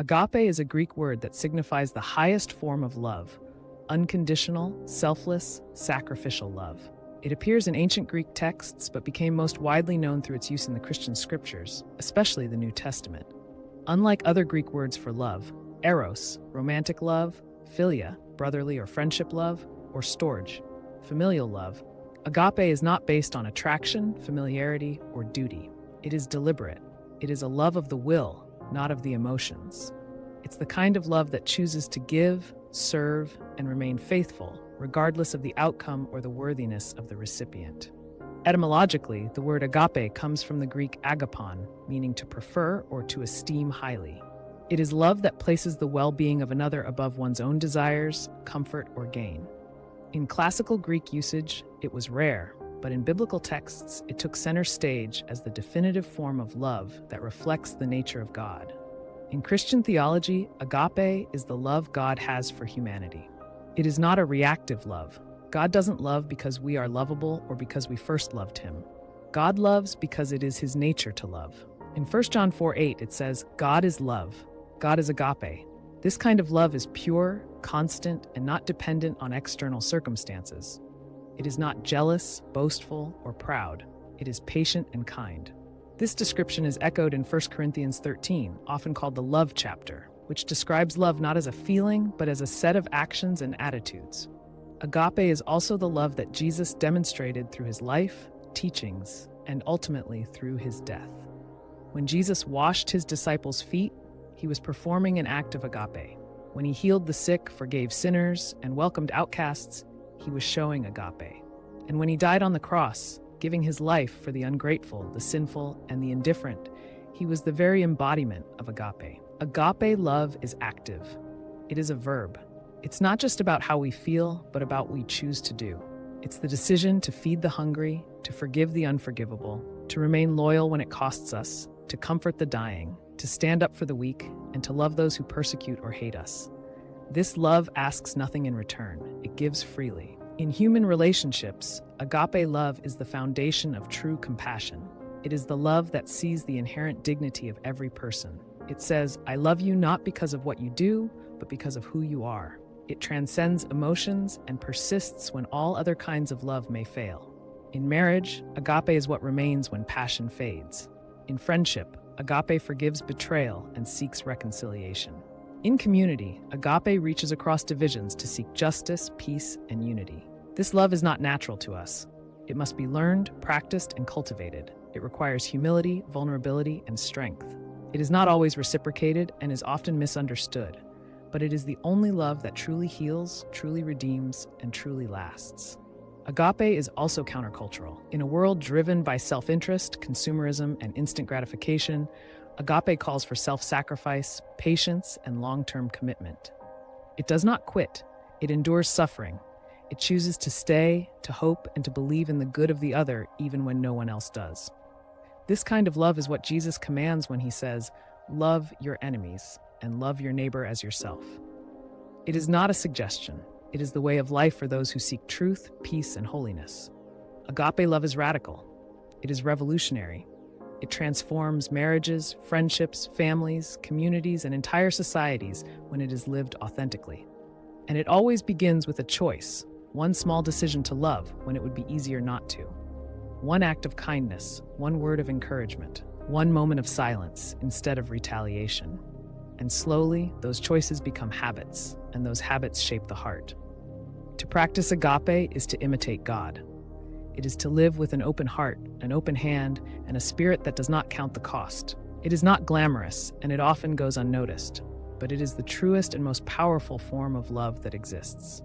Agape is a Greek word that signifies the highest form of love, unconditional, selfless, sacrificial love. It appears in ancient Greek texts but became most widely known through its use in the Christian scriptures, especially the New Testament. Unlike other Greek words for love, eros, romantic love, philia, brotherly or friendship love, or storge, familial love, agape is not based on attraction, familiarity, or duty. It is deliberate. It is a love of the will, not of the emotions. It's the kind of love that chooses to give, serve, and remain faithful, regardless of the outcome or the worthiness of the recipient. Etymologically, the word agape comes from the Greek agapon, meaning to prefer or to esteem highly. It is love that places the well-being of another above one's own desires, comfort, or gain. In classical Greek usage, it was rare, but in biblical texts, it took center stage as the definitive form of love that reflects the nature of God. In Christian theology, agape is the love God has for humanity. It is not a reactive love. God doesn't love because we are lovable or because we first loved him. God loves because it is his nature to love. In 1 John 4:8, it says, God is love. God is agape. This kind of love is pure, constant, and not dependent on external circumstances. It is not jealous, boastful, or proud. It is patient and kind. This description is echoed in 1 Corinthians 13, often called the love chapter, which describes love not as a feeling, but as a set of actions and attitudes. Agape is also the love that Jesus demonstrated through his life, teachings, and ultimately through his death. When Jesus washed his disciples' feet, he was performing an act of agape. When he healed the sick, forgave sinners, and welcomed outcasts, he was showing agape. And when he died on the cross, giving his life for the ungrateful, the sinful, and the indifferent, he was the very embodiment of agape. Agape love is active. It is a verb. It's not just about how we feel, but about what we choose to do. It's the decision to feed the hungry, to forgive the unforgivable, to remain loyal when it costs us, to comfort the dying, to stand up for the weak, and to love those who persecute or hate us. This love asks nothing in return. It gives freely. In human relationships, agape love is the foundation of true compassion. It is the love that sees the inherent dignity of every person. It says, I love you not because of what you do, but because of who you are. It transcends emotions and persists when all other kinds of love may fail. In marriage, agape is what remains when passion fades. In friendship, agape forgives betrayal and seeks reconciliation. In community, agape reaches across divisions to seek justice, peace, and unity. This love is not natural to us. It must be learned, practiced, and cultivated. It requires humility, vulnerability, and strength. It is not always reciprocated and is often misunderstood, but it is the only love that truly heals, truly redeems, and truly lasts. Agape is also countercultural. In a world driven by self-interest, consumerism, and instant gratification, agape calls for self-sacrifice, patience, and long-term commitment. It does not quit. It endures suffering. It chooses to stay, to hope, and to believe in the good of the other even when no one else does. This kind of love is what Jesus commands when he says, love your enemies and love your neighbor as yourself. It is not a suggestion. It is the way of life for those who seek truth, peace, and holiness. Agape love is radical. It is revolutionary. It transforms marriages, friendships, families, communities, and entire societies when it is lived authentically. And it always begins with a choice, one small decision to love when it would be easier not to. One act of kindness, one word of encouragement, one moment of silence instead of retaliation. And slowly, those choices become habits, and those habits shape the heart. To practice agape is to imitate God. It is to live with an open heart, an open hand, and a spirit that does not count the cost. It is not glamorous, and it often goes unnoticed, but it is the truest and most powerful form of love that exists.